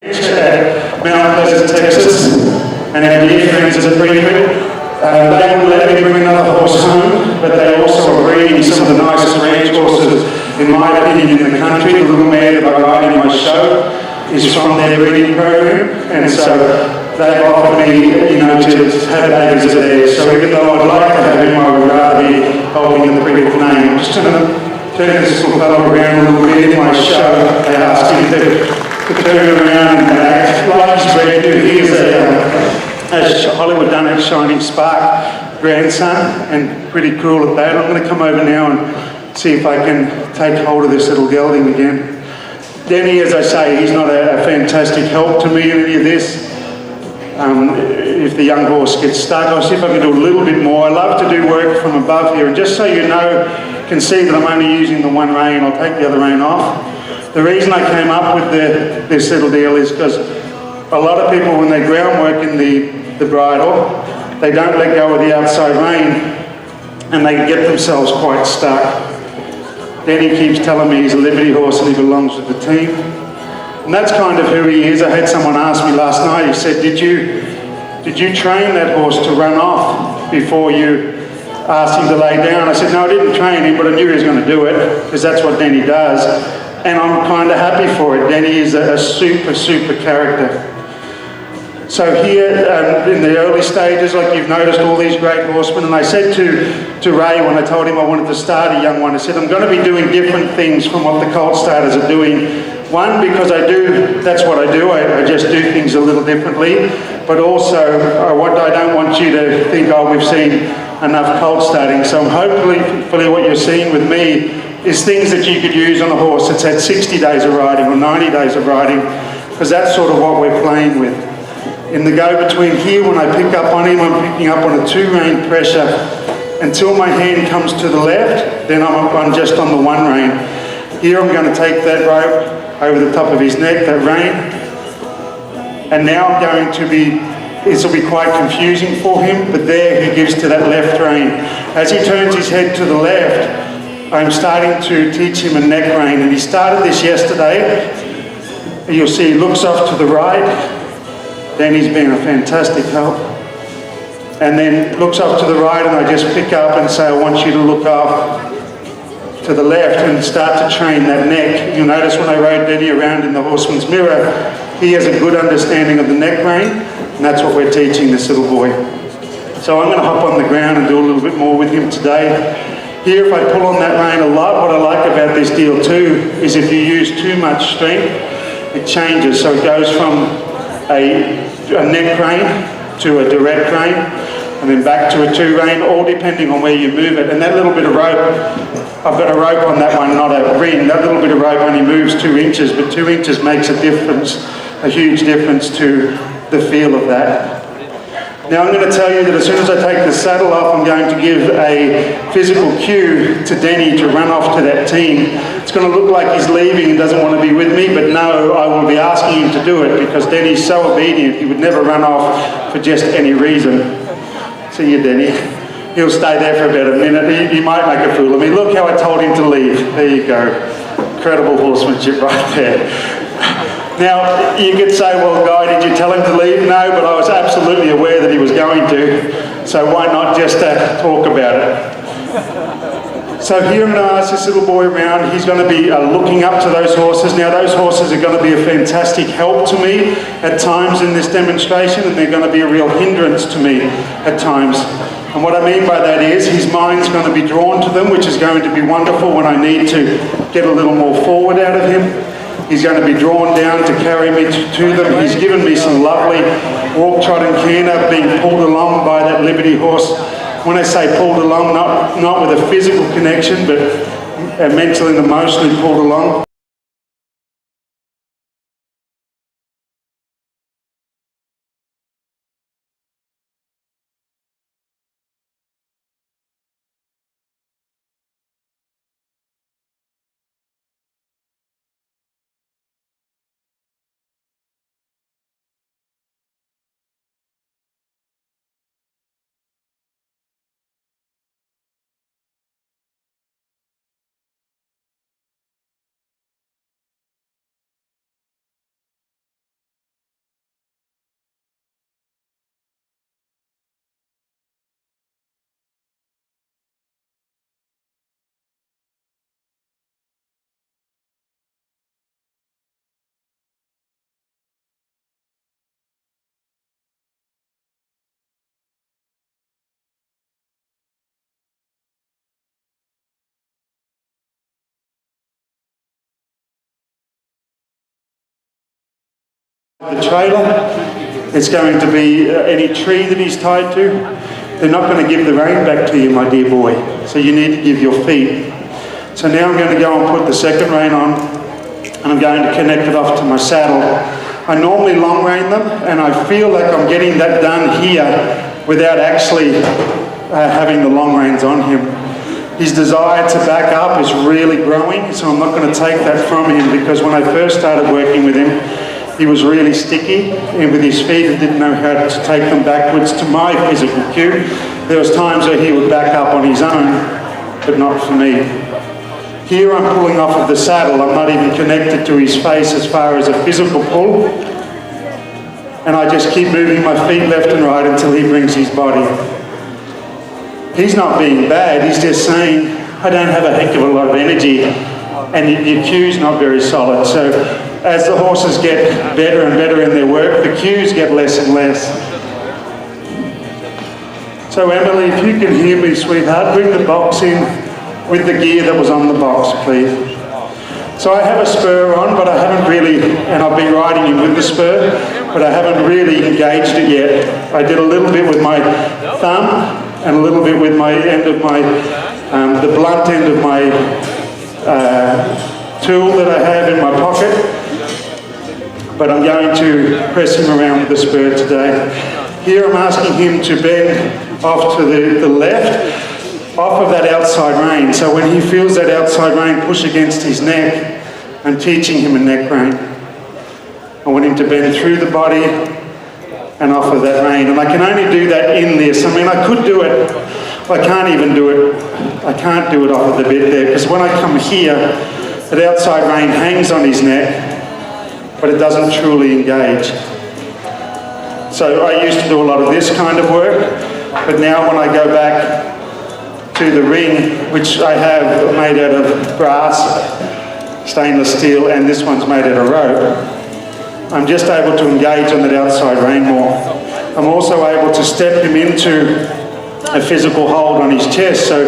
at Mount Pleasant, Texas, and our dear friends at Prefect. They would let me bring another horse home, but they also are breeding some of the nicest ranch horses, in my opinion, in the country. The little mare that I ride in my show is from their breeding program, and so they've offered me, to have babies of theirs. So even though I'd like to have him, I would rather be holding the Prefect name. I'm just going to turn this little fellow around a little bit in my show. They asked him to turn around and act like he's bred new. He is a Hollywood done it, Shining Spark grandson, and pretty cool at that. I'm going to come over now and see if I can take hold of this little gelding again. Denny, as I say, he's not a fantastic help to me in any of this. If the young horse gets stuck, I'll see if I can do a little bit more. I love to do work from above here, and just so you can see that I'm only using the one rein. I'll take the other rein off. The reason I came up with this little deal is because a lot of people, when they groundwork in the bridle, they don't let go of the outside rein, and they get themselves quite stuck. Danny keeps telling me he's a Liberty horse and he belongs with the team. And that's kind of who he is. I had someone ask me last night, he said, did you train that horse to run off before you asked him to lay down? I said, no, I didn't train him, but I knew he was going to do it, because that's what Danny does. And I'm kind of happy for it. Danny is a super character. So here, in the early stages, like you've noticed, all these great horsemen, and I said to Ray when I told him I wanted to start a young one, I said, I'm going to be doing different things from what the colt starters are doing. One, because that's what I do, I just do things a little differently, but also I don't want you to think, oh, we've seen enough colt starting. So hopefully what you're seeing with me is things that you could use on a horse that's had 60 days of riding or 90 days of riding, because that's sort of what we're playing with. In the go-between here, when I pick up on him, I'm picking up on a two-rein pressure until my hand comes to the left, then I'm just on the one rein. Here I'm going to take that rope over the top of his neck, that rein, and now I'm going to this will be quite confusing for him, but there he gives to that left rein. As he turns his head to the left, I'm starting to teach him a neck rein, and he started this yesterday. You'll see he looks off to the right, then he's been a fantastic help, and then looks off to the right, and I just pick up and say, I want you to look off to the left and start to train that neck. You'll notice when I rode Denny around in the Horseman's Mirror, he has a good understanding of the neck rein, and that's what we're teaching this little boy. So I'm going to hop on the ground and do a little bit more with him today. Here, if I pull on that rein a lot, what I like about this deal too is if you use too much strength, it changes. So it goes from a neck rein to a direct rein, and then back to a two rein, all depending on where you move it. And that little bit of rope, I've got a rope on that one, not a ring. That little bit of rope only moves 2 inches, but 2 inches makes a difference, a huge difference to the feel of that. Now I'm going to tell you that as soon as I take the saddle off, I'm going to give a physical cue to Denny to run off to that team. It's going to look like he's leaving and doesn't want to be with me, but no, I will be asking him to do it, because Denny's so obedient, he would never run off for just any reason. See you, Denny. He'll stay there for about a minute. He might make a fool of me. Look how I told him to leave. There you go. Incredible horsemanship right there. Now, you could say, well, Guy, did you tell him to leave? No, but I was absolutely aware that he was going to. So why not just talk about it? So here I'm going to ask this little boy around. He's going to be looking up to those horses. Now, those horses are going to be a fantastic help to me at times in this demonstration, and they're going to be a real hindrance to me at times. And what I mean by that is his mind's going to be drawn to them, which is going to be wonderful when I need to get a little more forward out of him. He's going to be drawn down to carry me to them. He's given me some lovely walk, trot and canter, being pulled along by that Liberty horse. When I say pulled along, not with a physical connection, but mentally and emotionally pulled along. The trailer, it's going to be any tree that he's tied to. They're not going to give the rein back to you, my dear boy, so you need to give your feet. So now I'm going to go and put the second rein on, and I'm going to connect it off to my saddle. I normally long rein them, and I feel like I'm getting that done here without actually having the long reins on him. His desire to back up is really growing, so I'm not going to take that from him, because when I first started working with him, he was really sticky and with his feet and didn't know how to take them backwards to my physical cue. There was times where he would back up on his own, but not for me. Here I'm pulling off of the saddle. I'm not even connected to his face as far as a physical pull. And I just keep moving my feet left and right until he brings his body. He's not being bad, he's just saying, I don't have a heck of a lot of energy, and your cue's not very solid. So as the horses get better and better in their work, the cues get less and less. So Emily, if you can hear me, sweetheart, bring the box in with the gear that was on the box, please. So I have a spur on, but I haven't really, and I've been riding him with the spur, but I haven't really engaged it yet. I did a little bit with my thumb and a little bit with my end of my, the blunt end of my tool that I have in my pocket. But I'm going to press him around with the spur today. Here I'm asking him to bend off to the left, off of that outside rein. So when he feels that outside rein push against his neck, I'm teaching him a neck rein. I want him to bend through the body and off of that rein. And I can only do that in this. I mean, I could do it. I can't even do it. I can't do it off of the bit there, because when I come here, that outside rein hangs on his neck, but it doesn't truly engage. So I used to do a lot of this kind of work, but now when I go back to the ring, which I have made out of brass, stainless steel, and this one's made out of rope, I'm just able to engage on that outside rein more. I'm also able to step him into a physical hold on his chest. So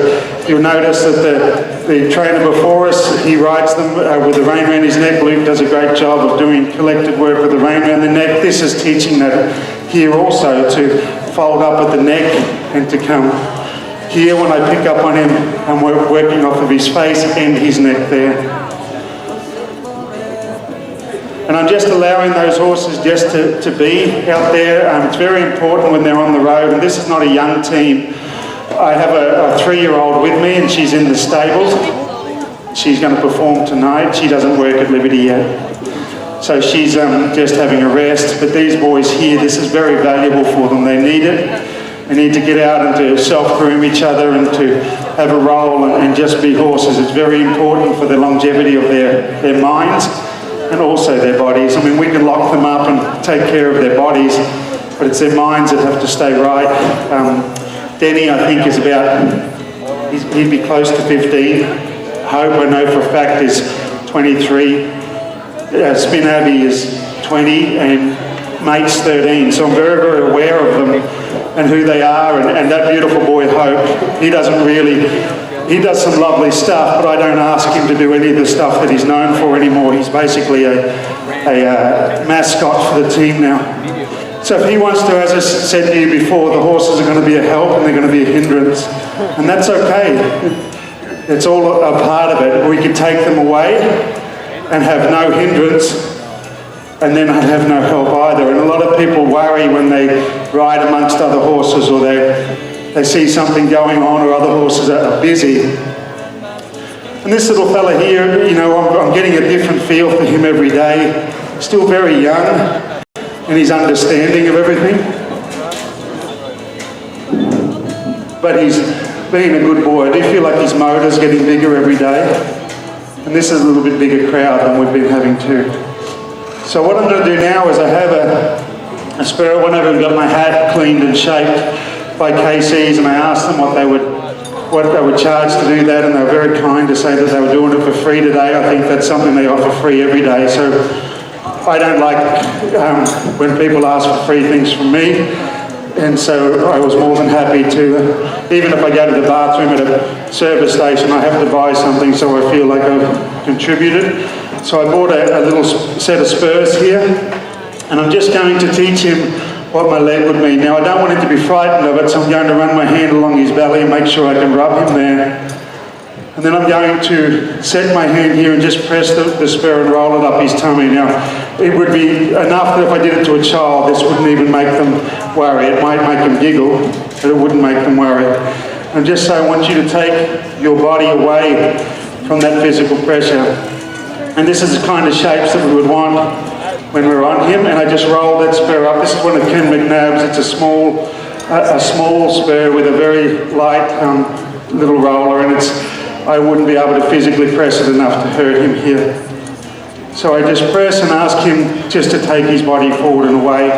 you'll notice that the trainer before us, he rides them with the rein around his neck. Luke does a great job of doing collected work with the rein around the neck. This is teaching that here also, to fold up at the neck and to come. Here when I pick up on him, I'm working off of his face and his neck there. And I'm just allowing those horses just to be out there. It's very important when they're on the road, and this is not a young team. I have a 3-year-old with me, and she's in the stables. She's going to perform tonight. She doesn't work at Liberty yet. So she's just having a rest. But these boys here, this is very valuable for them. They need it. They need to get out and to self-groom each other and to have a role and just be horses. It's very important for the longevity of their minds and also their bodies. I mean, we can lock them up and take care of their bodies, but it's their minds that have to stay right. Denny, I think, is about, he'd be close to 15. Hope, I know for a fact, is 23. Spin Abbey is 20, and Mate's 13. So I'm very, very aware of them and who they are, and that beautiful boy, Hope, he does some lovely stuff, but I don't ask him to do any of the stuff that he's known for anymore. He's basically a mascot for the team now. So if he wants to, as I said to you before, the horses are going to be a help and they're going to be a hindrance. And that's okay. It's all a part of it. We could take them away and have no hindrance, and then have no help either. And a lot of people worry when they ride amongst other horses, or they see something going on, or other horses are busy. And this little fella here, you know, I'm getting a different feel for him every day. Still very young in his understanding of everything. But he's being a good boy. I do feel like his motor's getting bigger every day. And this is a little bit bigger crowd than we've been having too. So what I'm going to do now is I have a spur. Whenever I've got my hat cleaned and shaped by KCs, and I asked them what they would charge to do that, and they were very kind to say that they were doing it for free today. I think that's something they offer free every day. So I don't like when people ask for free things from me, and so I was more than happy to, even if I go to the bathroom at a service station, I have to buy something so I feel like I've contributed. So I bought a little set of spurs here, And I'm just going to teach him what my leg would mean. Now, I don't want him to be frightened of it, so I'm going to run my hand along his belly and make sure I can rub him there. And then I'm going to set my hand here and just press the spur and roll it up his tummy. Now, it would be enough that if I did it to a child, this wouldn't even make them worry. It might make them giggle, but it wouldn't make them worry. And just so I want you to take your body away from that physical pressure. And this is the kind of shapes that we would want when we're on him. And I just roll that spur up. This is one of Ken McNabb's. It's a small spur with a very light little roller, and I wouldn't be able to physically press it enough to hurt him here. So I just press and ask him just to take his body forward and away.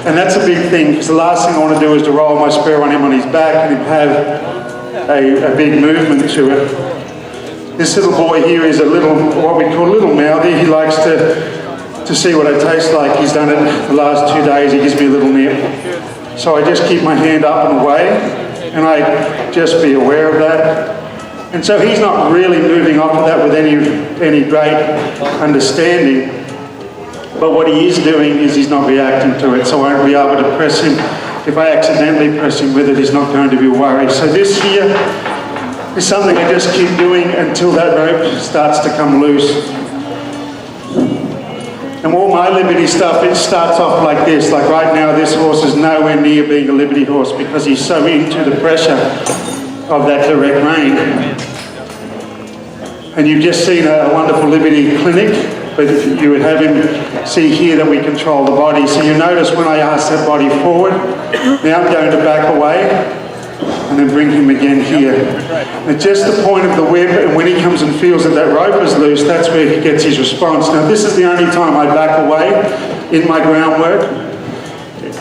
And that's a big thing, because the last thing I want to do is to roll my spur on him on his back and him have a big movement to it. This little boy here is what we call a little mouthy. He likes to see what I taste like. He's done it the last 2 days. He gives me a little nip. So I just keep my hand up and away, and I just be aware of that. And so he's not really moving off of that with any great understanding. But what he is doing is he's not reacting to it. So I won't be able to press him. If I accidentally press him with it, he's not going to be worried. So this here is something I just keep doing until that rope starts to come loose. And all my Liberty stuff, it starts off like this. Like right now, this horse is nowhere near being a Liberty horse because he's so into the pressure of that direct rein. And you've just seen a wonderful Liberty clinic, but you would have him see here that we control the body. So you notice when I ask that body forward, now I'm going to back away and then bring him again here. At just the point of the whip, and when he comes and feels that that rope is loose, that's where he gets his response. Now this is the only time I back away in my groundwork.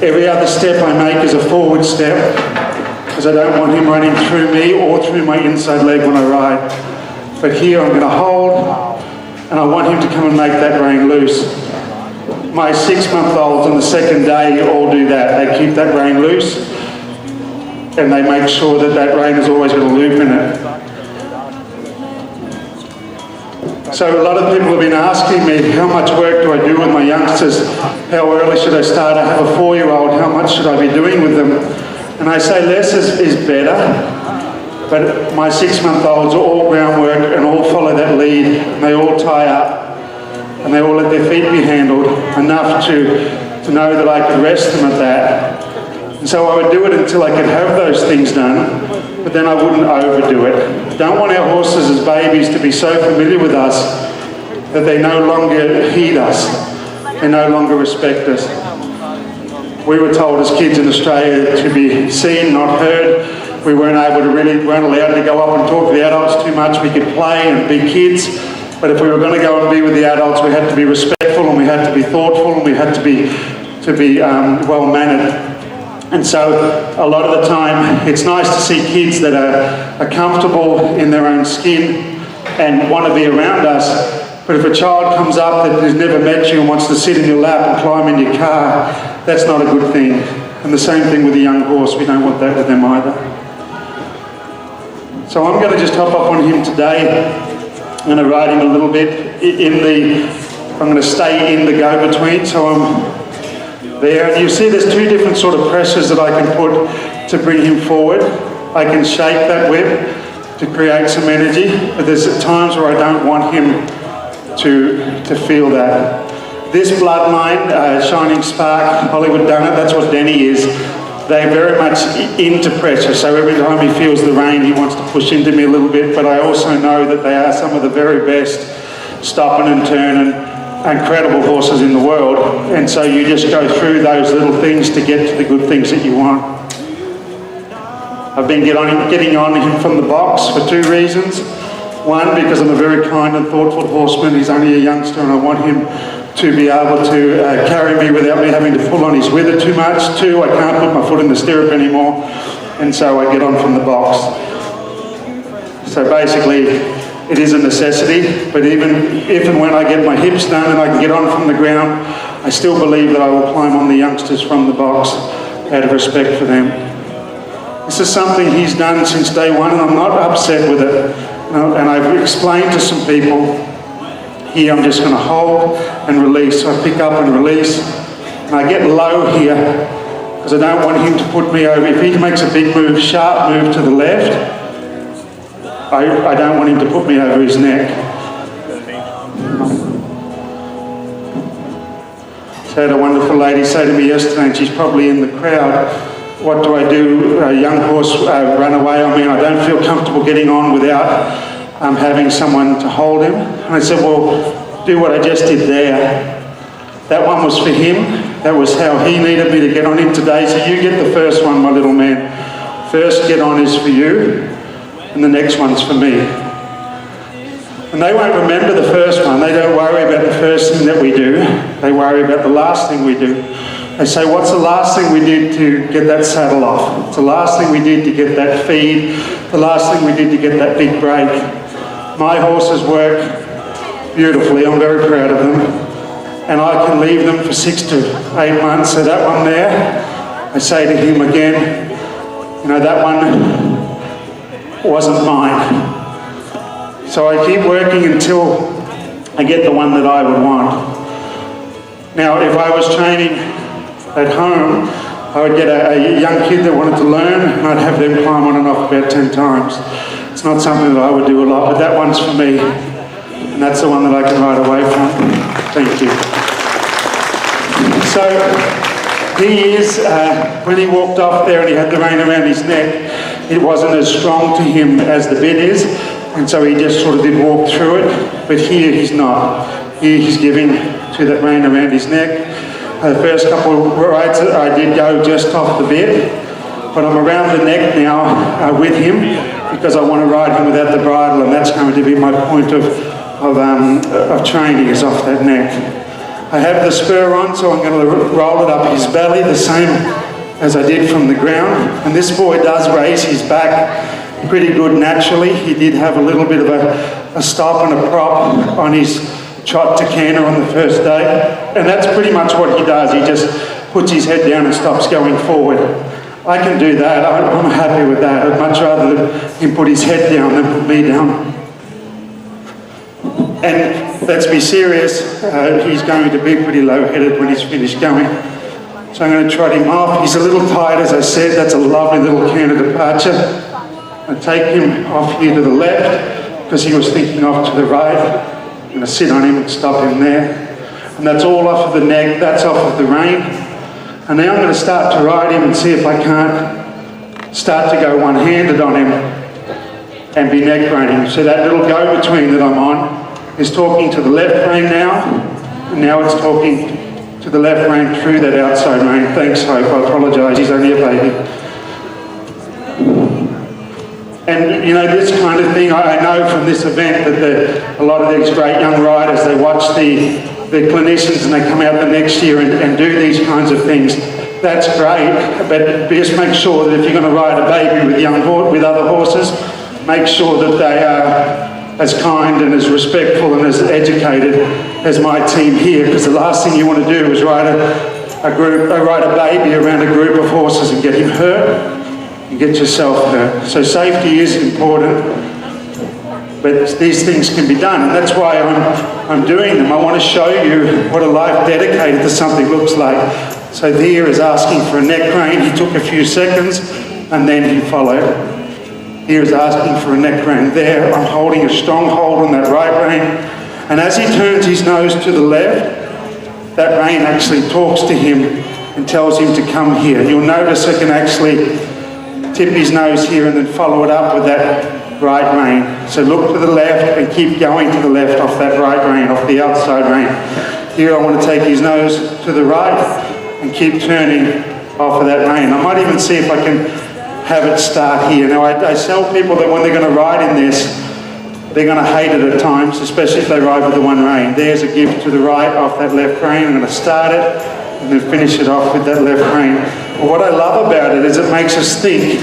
Every other step I make is a forward step, because I don't want him running through me or through my inside leg when I ride. But here I'm going to hold, and I want him to come and make that rein loose. My 6-month-olds on the second day all do that. They keep that rein loose, and they make sure that that rein has always got a loop in it. So a lot of people have been asking me, how much work do I do with my youngsters? How early should I start? I have a 4-year-old, how much should I be doing with them? And I say less is better. But my 6-month-olds are all groundwork and all follow that lead, and they all tie up, and they all let their feet be handled enough to know that I could rest them at that. And so I would do it until I could have those things done, but then I wouldn't overdo it. I don't want our horses as babies to be so familiar with us that they no longer heed us, they no longer respect us. We were told as kids in Australia to be seen, not heard. We weren't allowed to go up and talk to the adults too much. We could play and be kids, but if we were going to go and be with the adults, we had to be respectful, and we had to be thoughtful, and we had to be well-mannered. And so a lot of the time, it's nice to see kids that are comfortable in their own skin and want to be around us. But if a child comes up that has never met you and wants to sit in your lap and climb in your car, that's not a good thing. And the same thing with a young horse. We don't want that with them either. So I'm going to just hop up on him today. I'm going to ride him a little bit I'm going to stay in the go-between, so I'm there. And you see there's 2 different sort of pressures that I can put to bring him forward. I can shake that whip to create some energy, but there's times where I don't want him to feel that. This bloodline, Shining Spark, Hollywood Done It, that's what Denny is. They're very much into pressure, so every time he feels the rein, he wants to push into me a little bit, but I also know that they are some of the very best stopping and turning, incredible horses in the world, and so you just go through those little things to get to the good things that you want. I've been getting on him from the box for 2 reasons. One, because I'm a very kind and thoughtful horseman. He's only a youngster, and I want him to be able to carry me without me having to pull on his wither too much. 2, I can't put my foot in the stirrup anymore, and so I get on from the box. So basically, it is a necessity, but even if and when I get my hips done and I can get on from the ground, I still believe that I will climb on the youngsters from the box out of respect for them. This is something he's done since day one, and I'm not upset with it. And I've explained to some people, here I'm just going to hold and release. So I pick up and release, and And I get low here because I don't want him to put me over. If he makes a big move, sharp move to the left, I don't want him to put me over his neck. So I had a wonderful lady say to me yesterday, and she's probably in the crowd, what do I do? A young horse run away on me and I don't feel comfortable getting on without having someone to hold him. And I said, well, do what I just did there. That one was for him. That was how he needed me to get on him today. So you get the first one, my little man. First get on is for you, and the next one's for me. And they won't remember the first one. They don't worry about the first thing that we do. They worry about the last thing we do. They say, what's the last thing we did to get that saddle off? It's the last thing we did to get that feed, the last thing we did to get that big break. My horses work beautifully. I'm very proud of them. And I can leave them for 6 to 8 months. So that one there, I say to him again, you know, that one wasn't mine. So I keep working until I get the one that I would want. Now, if I was training at home, I would get a young kid that wanted to learn, and I'd have them climb on and off about 10 times. It's not something that I would do a lot, but that one's for me. And that's the one that I can ride away from. Thank you. So, he is, when he walked off there and he had the rein around his neck, it wasn't as strong to him as the bit is, and so he just sort of did walk through it, but here he's not. Here he's giving to that rein around his neck. The first couple of rides I did go just off the bit, but I'm around the neck now with him because I want to ride him without the bridle, and that's going to be my point of training, is off that neck. I have the spur on, so I'm going to roll it up his belly, the same as I did from the ground. And this boy does raise his back pretty good naturally. He did have a little bit of a stop and a prop on his trot to canter on the first day. And that's pretty much what he does. He just puts his head down and stops going forward. I can do that. I'm happy with that. I'd much rather him put his head down than put me down. And let's be serious, he's going to be pretty low-headed when he's finished going. So I'm going to trot him off. He's a little tight, as I said. That's a lovely little canter departure. I take him off here to the left because he was thinking off to the right. I'm going to sit on him and stop him there. And that's all off of the neck, that's off of the rein. And now I'm going to start to ride him and see if I can't start to go one-handed on him and be neck reining. So that little go-between that I'm on is talking to the left rein now, and now it's talking to the left rein through that outside rein. Thanks, Hope. I apologise, he's only a baby. And, you know, this kind of thing, I know from this event that a lot of these great young riders, they watch the clinicians and they come out the next year and do these kinds of things. That's great, but just make sure that if you're going to ride a baby with other horses, make sure that they are as kind and as respectful and as educated as my team here, because the last thing you want to do is ride a baby around a group of horses and get him hurt and get yourself hurt. So safety is important, but these things can be done, and that's why I'm doing them. I want to show you what a life dedicated to something looks like. So here is asking for a neck rein. He took a few seconds and then he followed. Here is asking for a neck rein. There, I'm holding a strong hold on that right rein. And as he turns his nose to the left, that rein actually talks to him and tells him to come here. You'll notice I can actually tip his nose here and then follow it up with that right rein. So look to the left and keep going to the left off that right rein, off the outside rein. Here I want to take his nose to the right and keep turning off of that rein. I might even see if I can have it start here. Now I tell people that when they're going to ride in this, they're going to hate it at times, especially if they ride with the one rein. There's a give to the right off that left rein. I'm going to start it and then finish it off with that left rein. But what I love about it is it makes us think.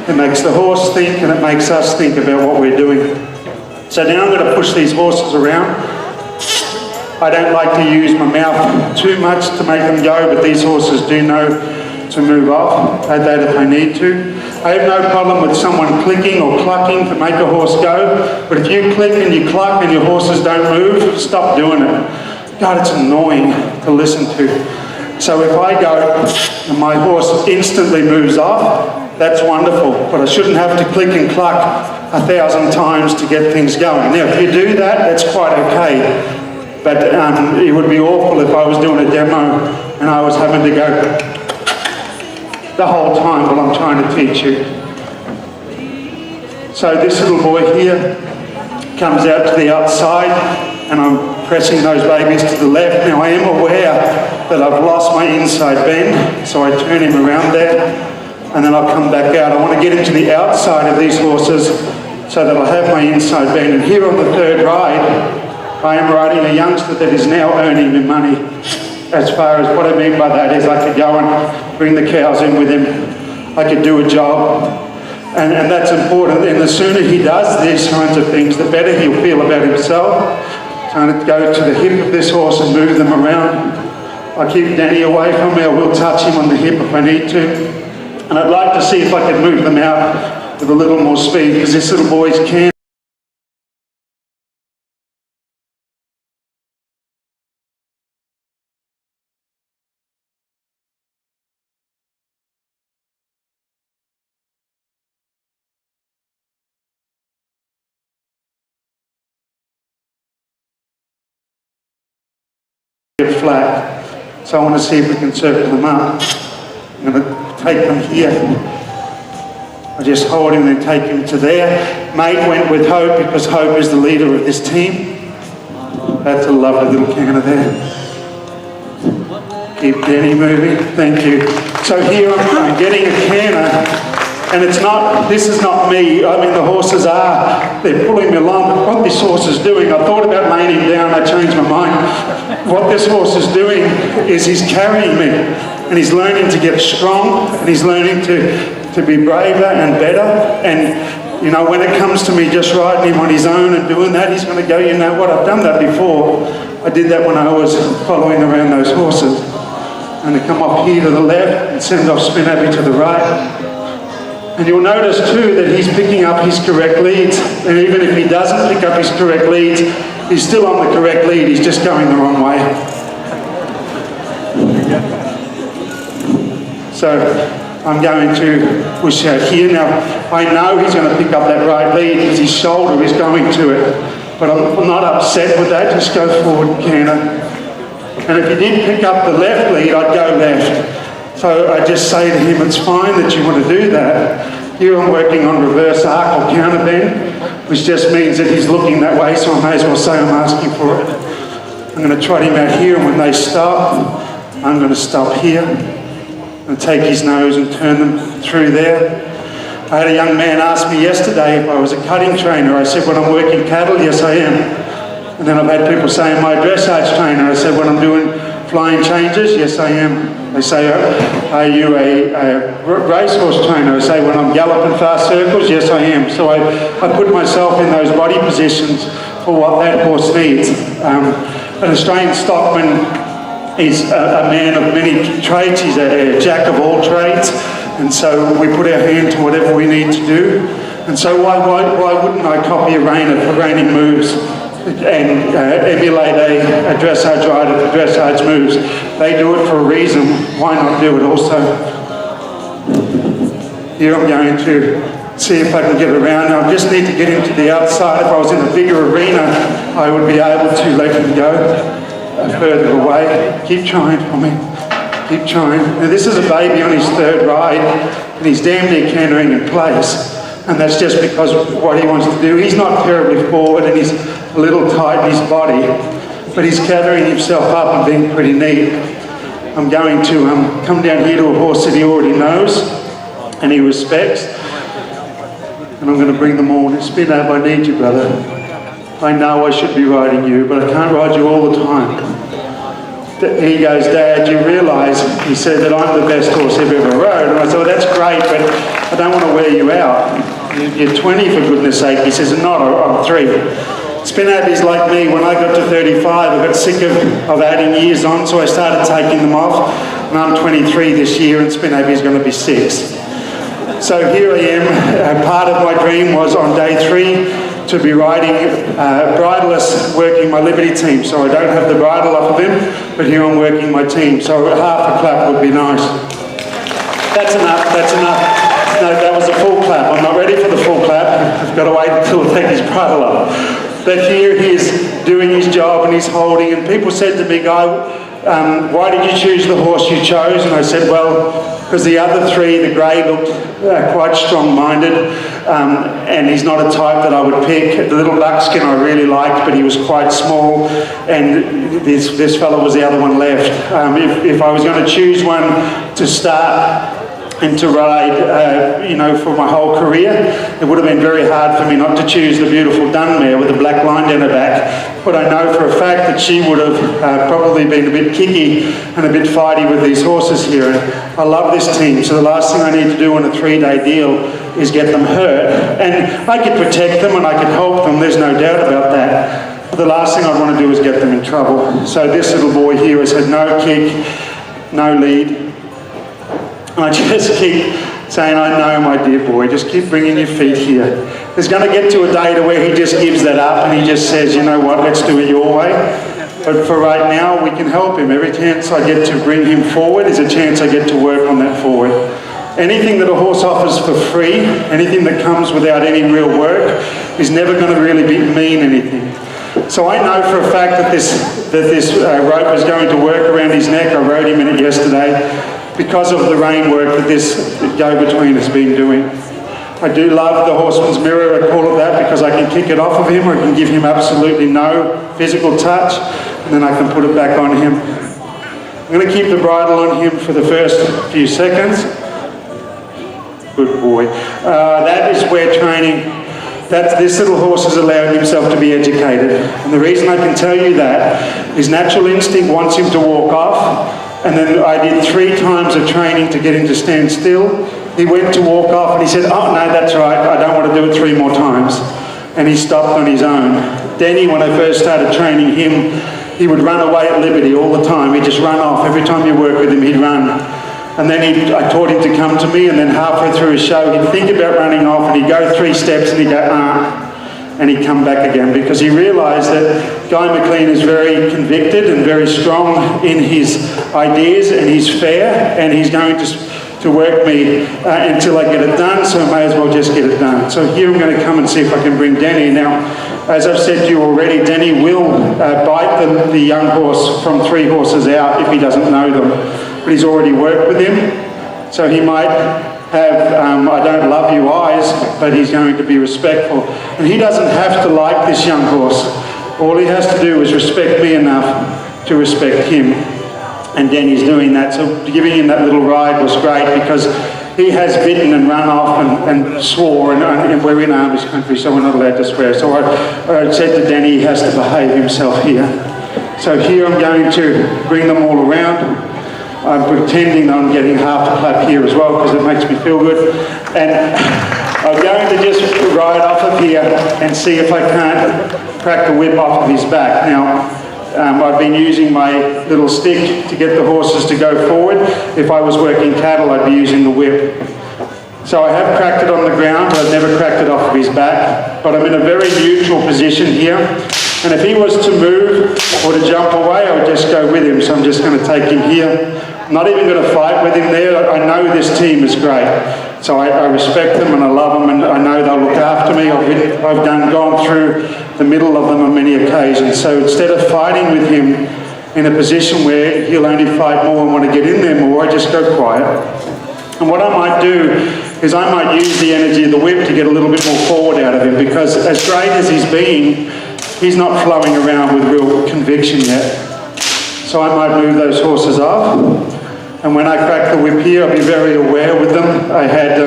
It makes the horse think and it makes us think about what we're doing. So now I'm going to push these horses around. I don't like to use my mouth too much to make them go, but these horses do know to move off, add that if I need to. I have no problem with someone clicking or clucking to make a horse go, but if you click and you cluck and your horses don't move, stop doing it. God, it's annoying to listen to. So if I go and my horse instantly moves off, that's wonderful, but I shouldn't have to click and cluck 1,000 times to get things going. Now, if you do that, that's quite okay, but it would be awful if I was doing a demo and I was having to go the whole time while I'm trying to teach you. So this little boy here comes out to the outside, and I'm pressing those babies to the left. Now I am aware that I've lost my inside bend, so I turn him around there, and then I'll come back out. I want to get into the outside of these horses so that I'll have my inside bend. And here on the third ride, I am riding a youngster that is now earning me money. As far as what I mean by that is I could go and bring the cows in with him. I could do a job. And that's important. And the sooner he does these kinds of things, the better he'll feel about himself. Trying to go to the hip of this horse and move them around. I keep Danny away from me. I will touch him on the hip if I need to. And I'd like to see if I can move them out with a little more speed, because this little boy's can. Flat. So I want to see if we can circle them up. I'm going to take them here. I just hold him and take him to there. Mate went with Hope because Hope is the leader of this team. That's a lovely little canter there. Keep Denny moving. Thank you. So here I'm getting a canter. And it's not, this is not me. I mean, the horses are, they're pulling me along. But what this horse is doing, I thought about laying him down, I changed my mind. What this horse is doing is he's carrying me. And he's learning to get strong, and he's learning to be braver and better. And, you know, when it comes to me just riding him on his own and doing that, he's going to go, you know what, I've done that before. I did that when I was following around those horses. I'm going to come off here to the left and send off Spin Abbey to the right. And you'll notice too that he's picking up his correct leads. And even if he doesn't pick up his correct leads, he's still on the correct lead, he's just going the wrong way. So I'm going to push out here. Now, I know he's going to pick up that right lead because his shoulder is going to it. But I'm not upset with that, just go forward, canter. And if he did pick up the left lead, I'd go left. So I just say to him, it's fine that you want to do that. Here I'm working on reverse arc or counter bend, which just means that he's looking that way, so I may as well say I'm asking for it. I'm going to trot him out here, and when they stop, I'm going to stop here and take his nose and turn them through there. I had a young man ask me yesterday if I was a cutting trainer. I said, when I'm working cattle, yes I am. And then I've had people saying, am I a dressage trainer? I said, when I'm doing flying changes, yes I am. They say, are you a racehorse trainer? I say, when I'm galloping fast circles, yes I am. So I put myself in those body positions for what that horse needs. An Australian stockman is a man of many trades. He's a jack of all trades. And so we put our hand to whatever we need to do. And so why wouldn't I copy a reiner for reining moves and emulate a dressage rider for dressage moves? They do it for a reason. Why not do it also? Here I'm going to see if I can get around. Now I just need to get him to the outside. If I was in a bigger arena, I would be able to let him go further away. Keep trying for me. Keep trying. Now this is a baby on his third ride, and he's damn near cantering in place. And that's just because of what he wants to do. He's not terribly forward, and he's a little tight in his body, but he's gathering himself up and being pretty neat. I'm going to come down here to a horse that he already knows and he respects, and I'm going to bring them all. Spin up, I need you, brother. I know I should be riding you, but I can't ride you all the time. He goes, Dad, you realise, he said, that I'm the best horse I've ever rode. And I said, well, that's great, but I don't want to wear you out. You're 20, for goodness sake. He says, not, I'm 3. Spin Abbey's like me. When I got to 35, I got sick of adding years on, so I started taking them off. And I'm 23 this year, and Spin Abbey's going to be 6. So here I am. Part of my dream was on day 3 to be riding bridleless, working my Liberty team. So I don't have the bridle off of him, but here I'm working my team. So half a clap would be nice. That's enough, that's enough. No, that was a full clap. I'm not ready for the full clap. I've got to wait until I take his bridle off. But here he is doing his job and he's holding, and people said to me, Guy, why did you choose the horse you chose? And I said, well, because the other three, the grey looked quite strong-minded, and he's not a type that I would pick. The little buckskin I really liked, but he was quite small, and this fellow was the other one left. If I was going to choose one to start and to ride, you know, for my whole career, it would have been very hard for me not to choose the beautiful dun mare with the black line down her back. But I know for a fact that she would have probably been a bit kicky and a bit fighty with these horses here. And I love this team, so the last thing I need to do on a 3-day deal is get them hurt. And I could protect them and I could help them, there's no doubt about that. But the last thing I'd want to do is get them in trouble. So this little boy here has had no kick, no lead. And I just keep saying, I know, my dear boy, just keep bringing your feet here. There's going to get to a day to where he just gives that up and he just says, you know what, let's do it your way. But for right now, we can help him. Every chance I get to bring him forward is a chance I get to work on that forward. Anything that a horse offers for free, anything that comes without any real work, is never going to really mean anything. So I know for a fact that this rope is going to work around his neck. I rode him in it yesterday, because of the rein work that this go-between has been doing. I do love the horseman's mirror, I call it that, because I can kick it off of him, or I can give him absolutely no physical touch, and then I can put it back on him. I'm going to keep the bridle on him for the first few seconds. Good boy. That is where training, this little horse is allowing himself to be educated. And the reason I can tell you that is natural instinct wants him to walk off. And then I did 3 times of training to get him to stand still. He went to walk off and he said, oh no, that's right, I don't want to do it 3 more times. And he stopped on his own. Denny, when I first started training him, he would run away at Liberty all the time. He'd just run off. Every time you work with him, he'd run. And then I taught him to come to me, and then halfway through his show, he'd think about running off and he'd go 3 steps and he'd go, and he'd come back again, because he realised that Guy McLean is very convicted and very strong in his ideas, and he's fair, and he's going to work me until I get it done, so I may as well just get it done. So here I'm going to come and see if I can bring Denny. Now, as I've said to you already, Denny will bite the young horse from 3 horses out if he doesn't know them, but he's already worked with him, so he might have I don't love you eyes, but he's going to be respectful. And he doesn't have to like this young horse. All he has to do is respect me enough to respect him. And Denny's doing that. So giving him that little ride was great, because he has bitten and run off and swore, and we're in Amish country, so we're not allowed to swear. So I said to Denny he has to behave himself here. So here I'm going to bring them all around. I'm pretending I'm getting half a clap here as well, because it makes me feel good. And I'm going to just ride off of here and see if I can't crack the whip off of his back. Now, I've been using my little stick to get the horses to go forward. If I was working cattle, I'd be using the whip. So I have cracked it on the ground, but I've never cracked it off of his back. But I'm in a very neutral position here. And if he was to move or to jump away, I would just go with him. So I'm just going to take him here. I'm not even going to fight with him there. I know this team is great. So I respect them and I love them, and I know they'll look after me. I've gone through the middle of them on many occasions. So instead of fighting with him in a position where he'll only fight more and want to get in there more, I just go quiet. And what I might do is I might use the energy of the whip to get a little bit more forward out of him, because as great as he's been, he's not flowing around with real conviction yet. So I might move those horses off. And when I crack the whip here, I'll be very aware with them. I had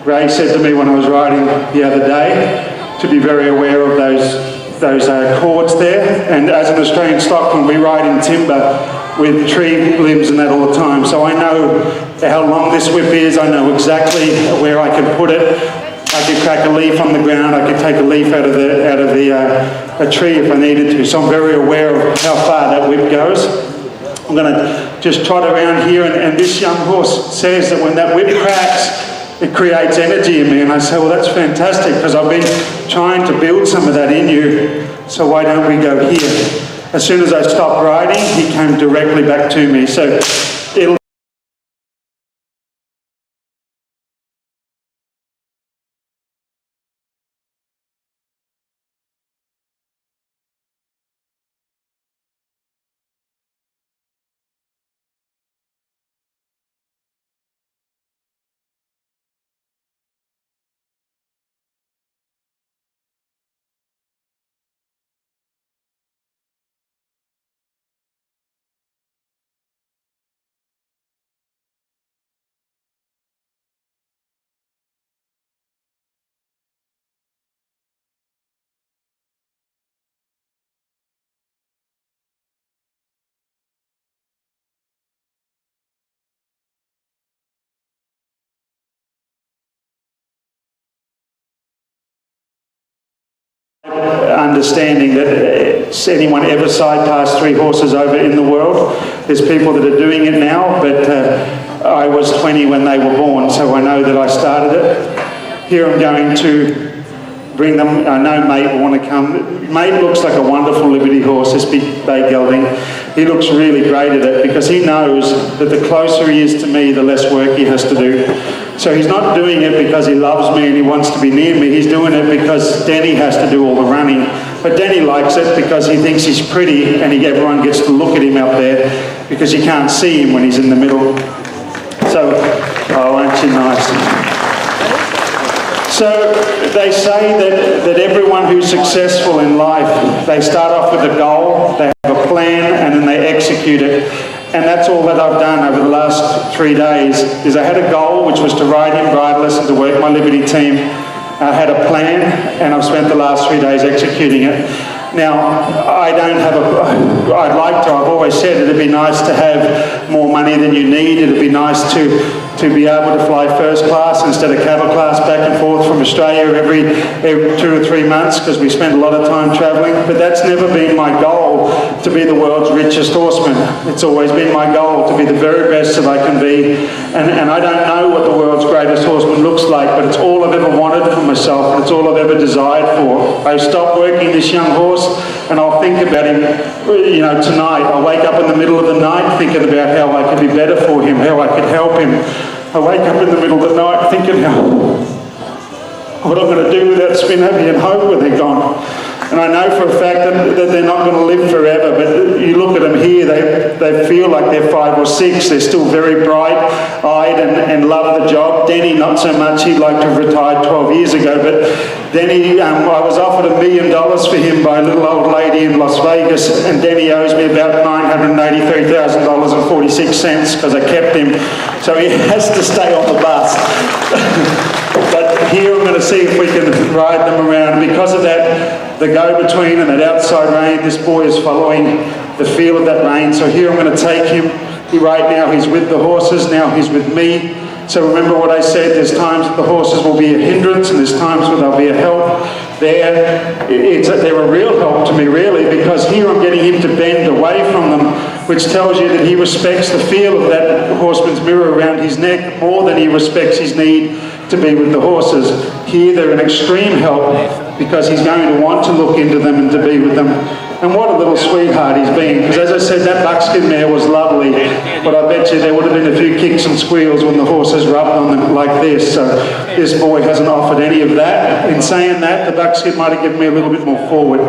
Ray said to me when I was riding the other day to be very aware of those cords there. And as an Australian stockman, we ride in timber with tree limbs and that all the time. So I know how long this whip is. I know exactly where I can put it. I could crack a leaf on the ground. I could take a leaf out of a tree if I needed to. So I'm very aware of how far that whip goes. I'm going to just trot around here, and this young horse says that when that whip cracks, it creates energy in me. And I say, well, that's fantastic, because I've been trying to build some of that in you, so why don't we go here? As soon as I stopped riding, he came directly back to me. So it'll understanding that anyone ever side passed 3 horses over in the world. There's people that are doing it now, but I was 20 when they were born, so I know that I started it. Here I'm going to bring them. I know Mate will want to come. Mate looks like a wonderful Liberty horse, this big bay gelding. He looks really great at it, because he knows that the closer he is to me, the less work he has to do. So he's not doing it because he loves me and he wants to be near me. He's doing it because Denny has to do all the running. But Denny likes it because he thinks he's pretty, and everyone gets to look at him out there, because you can't see him when he's in the middle. So, oh, aren't you nice? So they say that everyone who's successful in life, they start off with a goal, they have a plan, and then they execute it. And that's all that I've done over the last 3 days, is I had a goal, which was to ride him bridleless and to work my Liberty team. I had a plan, and I've spent the last 3 days executing it. Now, I don't have I'd like to, I've always said it'd be nice to have more money than you need. It'd be nice to be able to fly first class instead of cattle class back and forth from Australia every 2 or 3 months, because we spend a lot of time travelling. But that's never been my goal, to be the world's richest horseman. It's always been my goal to be the very best that I can be. And I don't know what the world's greatest horseman looks like, but it's all I've ever wanted for myself, and it's all I've ever desired for. I stop working this young horse, and I'll think about him, you know, tonight. I'll wake up in the middle of the night thinking about how I could be better for him, how I could help him. I wake up in the middle of the night thinking what I'm going to do without Spin Happy and Hope when they're gone. And I know for a fact that they're not going to live forever, but you look at them here, they feel like they're 5 or 6. They're still very bright-eyed and love the job. Denny, not so much. He'd like to have retired 12 years ago, but Denny, I was offered $1 million for him by a little old lady in Las Vegas, and Denny owes me about $983,046 because I kept him, so he has to stay on the bus. But here I'm going to see if we can ride them around. Because of that, the go-between and that outside rein, this boy is following the feel of that rein. So here I'm going to take him. Right now he's with the horses, now he's with me. So remember what I said, there's times that the horses will be a hindrance and there's times where they'll be a help. They're a real help to me, really, because here I'm getting him to bend away from them, which tells you that he respects the feel of that horseman's mirror around his neck more than he respects his need to be with the horses. Here they're an extreme help, because he's going to want to look into them and to be with them. And what a little sweetheart he's been, because as I said, that buckskin mare was lovely, but I bet you there would have been a few kicks and squeals when the horses rubbed on them like this. So this boy hasn't offered any of that. In saying that, the buckskin might have given me a little bit more forward.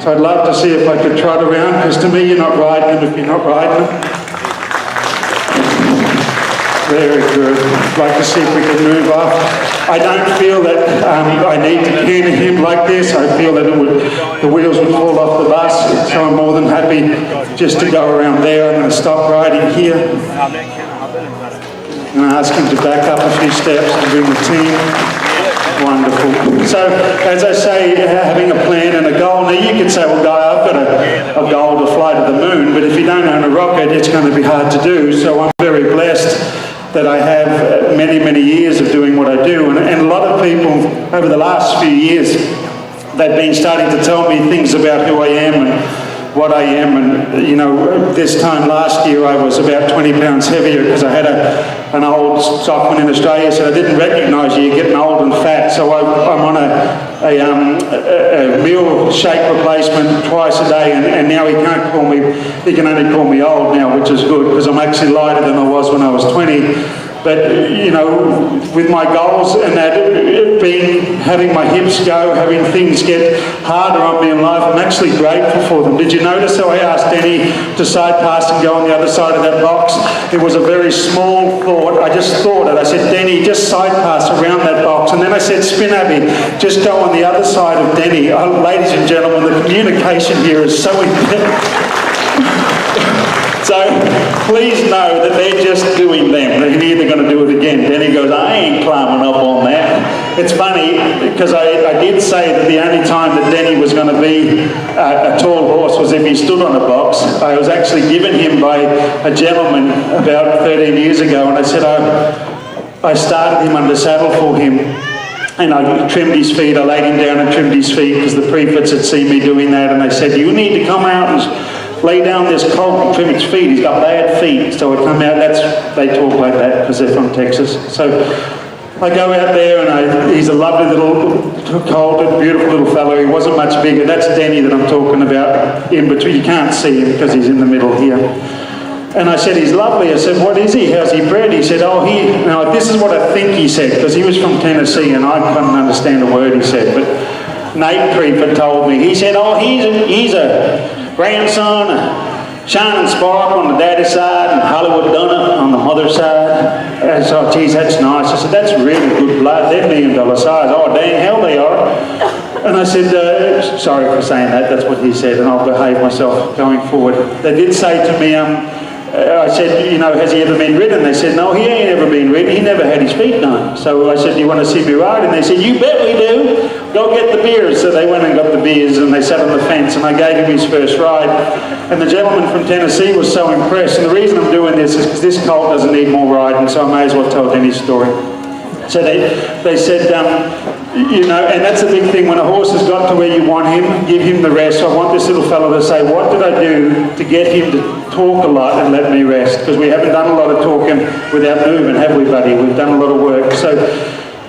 So I'd love to see if I could trot around, because to me you're not riding them if you're not riding them. Very good. I'd like to see if we can move off. I don't feel that I need to canter him like this. I feel that the wheels would fall off the bus, so I'm more than happy just to go around there. I'm going to stop riding here. I'm going to ask him to back up a few steps and bring the team. Wonderful. So, as I say, having a plan and a goal. Now you could say, well, Guy, I've got a goal to fly to the moon, but if you don't own a rocket, it's going to be hard to do. So I'm very blessed that I have many, many years of doing what I do. And a lot of people over the last few years, they've been starting to tell me things about who I am what I am. And, you know, this time last year I was about 20 pounds heavier because I had an old stockman in Australia, so I didn't recognise you, you're getting old and fat. So I'm on a meal shake replacement twice a day, and now he can't call me, he can only call me old now, which is good because I'm actually lighter than I was when I was 20. But, you know, with my goals and that, having my hips go, having things get harder on me in life, I'm actually grateful for them. Did you notice how I asked Denny to side pass and go on the other side of that box? It was a very small thought. I just thought it. I said, Denny, just side pass around that box. And then I said, Spin Abby, just go on the other side of Denny. Oh, ladies and gentlemen, the communication here is so intense. So please know that they're just doing them. They're either going to do it again. Denny goes, I ain't climbing up on that. It's funny because I did say that the only time that Denny was going to be a tall horse was if he stood on a box. I was actually given him by a gentleman about 13 years ago, and I said I started him under saddle for him. And I trimmed his feet. I laid him down and trimmed his feet because the prefects had seen me doing that, and they said, you need to come out and lay down this colt and trim its feet. He's got bad feet. So I come out, they talk like that because they're from Texas. So I go out there and he's a lovely little colt, beautiful little fellow. He wasn't much bigger. That's Denny that I'm talking about in between. You can't see him because he's in the middle here. And I said, he's lovely. I said, what is he? How's he bred? He said, now this is what I think he said, because he was from Tennessee and I couldn't understand a word he said. But Nate Prefect told me. He said, he's a grandson of Shining Spark on the daddy side and Hollywood Donut on the mother side. I said, oh, geez, that's nice. I said, that's really good blood. They're $1 million size. Oh, dang hell they are. And I said, sorry for saying that. That's what he said, and I'll behave myself going forward. They did say to me, I said, you know, has he ever been ridden? They said, no, he ain't ever been ridden. He never had his feet done. So I said, do you want to see me ride? And they said, you bet we do. Go get the beers. So they went and got the beers and they sat on the fence and I gave him his first ride. And the gentleman from Tennessee was so impressed. And the reason I'm doing this is because this colt doesn't need more riding, so I may as well tell Denny's story. So they said, you know, and that's a big thing. When a horse has got to where you want him, give him the rest. So I want this little fellow to say, what did I do to get him to talk a lot and let me rest? Because we haven't done a lot of talking without moving, have we, buddy? We've done a lot of work. So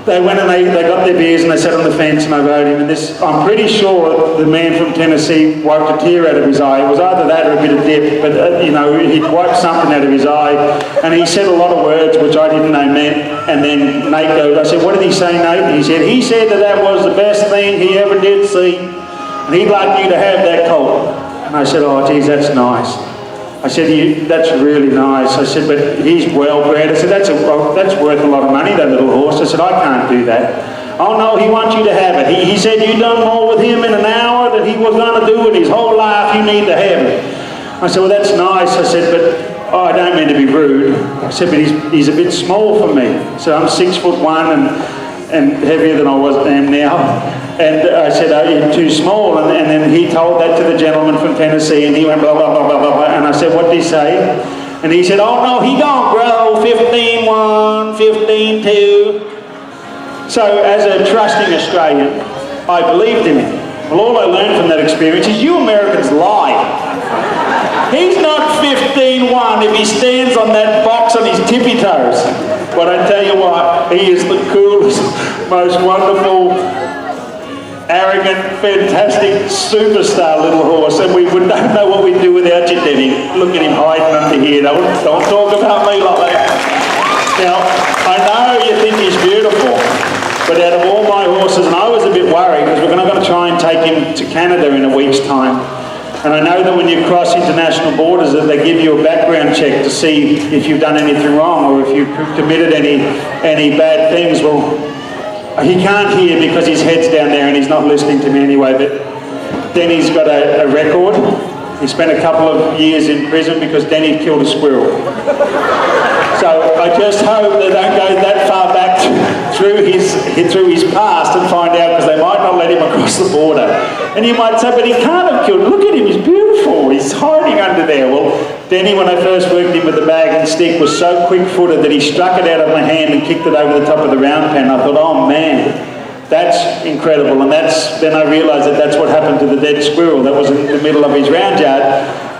they went and they got their beers and they sat on the fence and I rode him. And I'm pretty sure the man from Tennessee wiped a tear out of his eye. It was either that or a bit of dip, but you know, he'd wiped something out of his eye. And he said a lot of words which I didn't know meant. And then Nate goes, I said, what did he say, Nate? And he said that was the best thing he ever did see. And he'd like you to have that colt. And I said, oh, geez, that's nice. I said, that's really nice. I said, but he's well bred. I said, that's worth a lot of money, that little horse. I said, I can't do that. Oh no, he wants you to have it. He said you done more with him in an hour than he was going to do in his whole life. You need to have it. I said, well, that's nice. I said, but I don't mean to be rude. I said, but he's a bit small for me. So I'm 6'1" and heavier than I am now. And I said, oh, you're too small. And then he told that to the gentleman from Tennessee, and he went blah, blah, blah, blah, blah. And I said, what did he say? And he said, oh, no, he gonna grow 15'1", 15'2". So as a trusting Australian, I believed in him. Well, all I learned from that experience is you Americans lie. He's not 15'1" if he stands on that box on his tippy toes. But I tell you what, he is the coolest, most wonderful, arrogant, fantastic, superstar little horse, and we don't know what we'd do without you, Denny. Look at him hiding under here. Don't talk about me like that. Now, I know you think he's beautiful, but out of all my horses, and I was a bit worried because we're going to try and take him to Canada in a week's time. And I know that when you cross international borders that they give you a background check to see if you've done anything wrong or if you've committed any bad things. Well, he can't hear because his head's down there and he's not listening to me anyway, but Denny's got a record. He spent a couple of years in prison because Denny killed a squirrel. So I just hope they don't go that far back through his past and find out, because they might not let him across the border. And you might say, but he can't have killed. Look at him, he's beautiful. He's hiding under there. Well, Denny, when I first worked him with the bag and stick, was so quick-footed that he struck it out of my hand and kicked it over the top of the round pen. I thought, oh man, That's incredible, and then I realised that that's what happened to the dead squirrel that was in the middle of his round yard.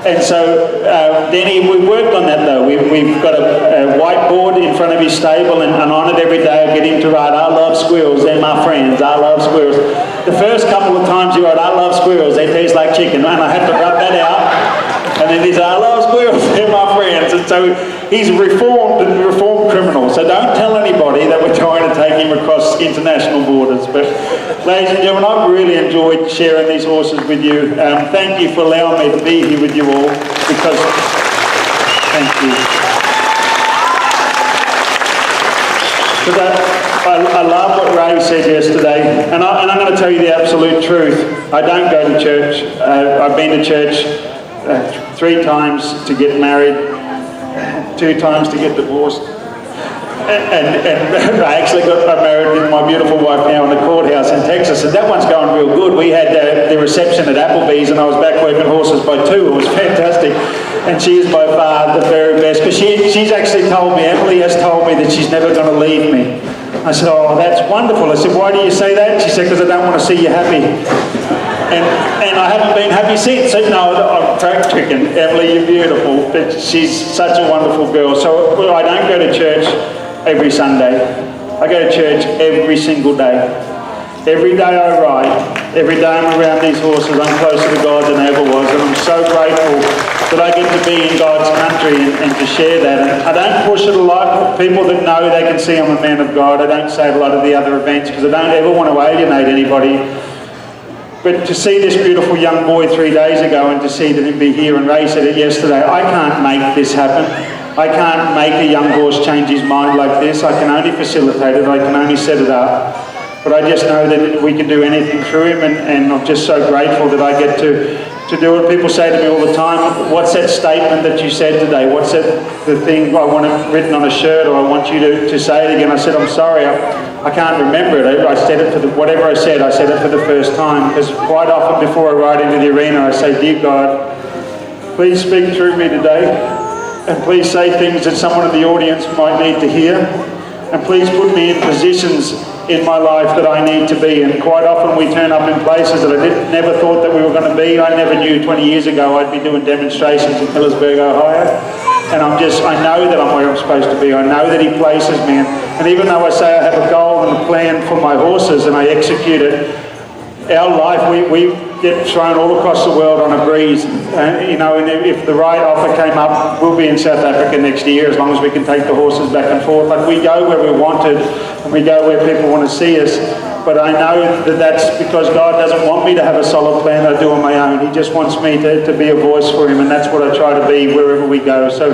And so we worked on that though. We've got a whiteboard in front of his stable, and on it every day I get him to write, "I love squirrels, they're my friends, I love squirrels." The first couple of times he wrote, "I love squirrels, they taste like chicken," and I had to rub that out. And then he said, "I love squirrels, they're my friends." And so he's a reformed criminal. So don't tell anybody that we're trying to take him across international borders. But ladies and gentlemen, I've really enjoyed sharing these horses with you. Thank you for allowing me to be here with you all, because thank you. Because I love what Ray said yesterday, and I'm going to tell you the absolute truth. I don't go to church. I've been to church 3 times to get married, 2 times to get divorced, and I actually got married with my beautiful wife now in the courthouse in Texas, and that one's going real good. We had the reception at Applebee's, and I was back working horses by 2. It was fantastic, and she is by far the very best, because she's actually told me, Emily has told me that she's never going to leave me. I said, "Oh, that's wonderful." I said, "Why do you say that?" She said, "Because I don't want to see you happy." And I haven't been happy since. So, no, I'm crack chicken. Emily, you're beautiful. But she's such a wonderful girl. So I don't go to church every Sunday. I go to church every single day. Every day I ride, every day I'm around these horses, I'm closer to God than I ever was. And I'm so grateful that I get to be in God's country and to share that. And I don't push it a lot. People that know, they can see I'm a man of God. I don't say a lot of the other events because I don't ever want to alienate anybody. But to see this beautiful young boy 3 days ago, and to see that him be here, and Ray said it yesterday, I can't make this happen. I can't make a young horse change his mind like this. I can only facilitate it. I can only set it up. But I just know that we can do anything through him, and I'm just so grateful that I get to do it. People say to me all the time, "What's that statement that you said today? What's that, the thing I want it written on a shirt, or I want you to say it again?" I said, "I'm sorry, I can't remember it. I said it whatever I said it for the first time." Because quite often before I ride into the arena, I say, "Dear God, please speak through me today, and please say things that someone in the audience might need to hear, and please put me in positions in my life that I need to be." And quite often we turn up in places that I never thought that we were going to be. I never knew 20 years ago I'd be doing demonstrations in Hillsburg, Ohio. And I know that I'm where I'm supposed to be. I know that he places me. And even though I say I have a goal and a plan for my horses and I execute it, our life, we get thrown all across the world on a breeze. And if the right offer came up, we'll be in South Africa next year as long as we can take the horses back and forth. Like, we go where we're wanted and we go where people want to see us. But I know that that's because God doesn't want me to have a solid plan I do on my own. He just wants me to be a voice for him, and that's what I try to be wherever we go. So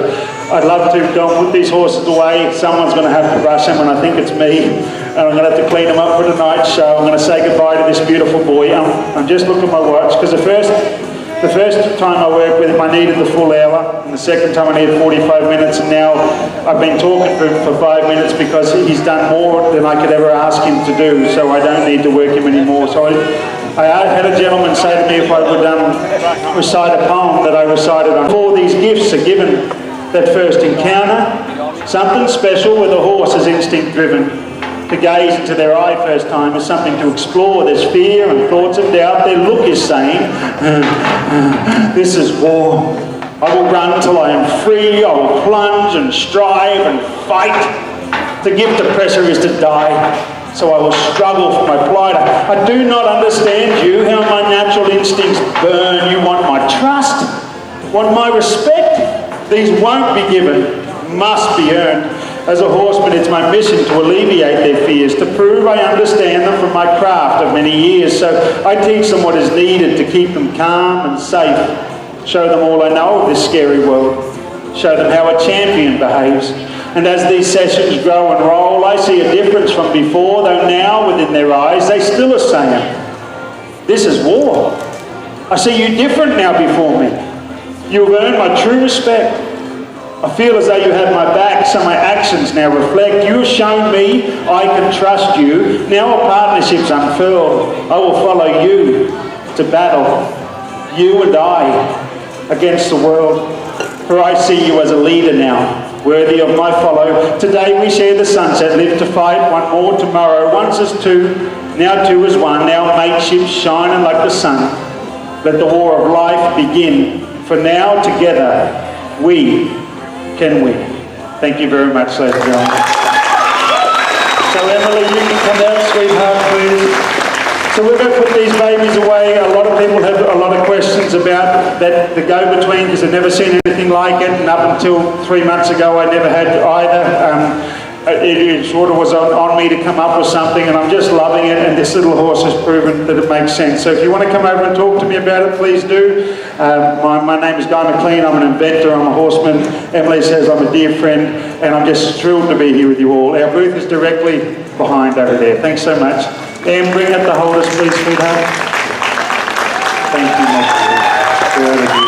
I'd love to go and put these horses away. Someone's going to have to brush them, and I think it's me. And I'm going to have to clean them up for tonight's show. I'm going to say goodbye to this beautiful boy. I'm just looking at my watch, because the first time I worked with him, I needed the full hour, and the second time I needed 45 minutes, and now I've been talking to him for 5 minutes because he's done more than I could ever ask him to do, so I don't need to work him anymore. So I had a gentleman say to me if I would recite a poem that I recited on. All these gifts are given that first encounter, something special with a horse is instinct driven. To gaze into their eye first time is something to explore. There's fear and thoughts of doubt. Their look is saying, this is war. I will run till I am free. I will plunge and strive and fight. The gift of pressure is to die. So I will struggle for my plight. I do not understand you, how my natural instincts burn. You want my trust, want my respect. These won't be given, must be earned. As a horseman, it's my mission to alleviate their fears, to prove I understand them from my craft of many years. So I teach them what is needed to keep them calm and safe. Show them all I know of this scary world. Show them how a champion behaves. And as these sessions grow and roll, I see a difference from before, though now within their eyes they still are saying, this is war. I see you different now before me. You have earned my true respect. I feel as though you have my back, so my actions now reflect. You have shown me I can trust you. Now a partnership's unfurled. I will follow you to battle, you and I, against the world. For I see you as a leader now, worthy of my follow. Today we share the sunset, live to fight one more tomorrow. Once is two, Now two as one, now mateship shining like the sun. Let the war of life begin. For now, together, we can win. Thank you very much, ladies and gentlemen. So Emily, you can come out, sweetheart, please. So we're going to put these babies away. A lot of people have a lot of questions about that, the go-between, because they've never seen anything like it, and up until 3 months ago I never had either. It sort of was on me to come up with something, and I'm just loving it, and this little horse has proven that it makes sense. So if you want to come over and talk to me about it, please do. My name is Guy McLean. I'm an inventor, I'm a horseman. Emily says I'm a dear friend, and I'm just thrilled to be here with you all. Our booth is directly behind over there. Thanks so much. Em, bring up the holders, please, sweetheart. Thank you, my dear.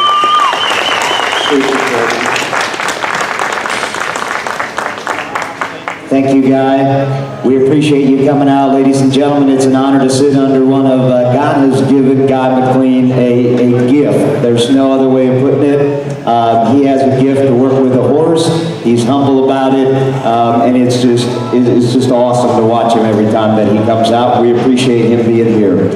Thank you, Guy. We appreciate you coming out, ladies and gentlemen. It's an honor to sit under one of God has given Guy McLean a gift. There's no other way of putting it. He has a gift to work with a horse. He's humble about it, and it's just awesome to watch him every time that he comes out. We appreciate him being here.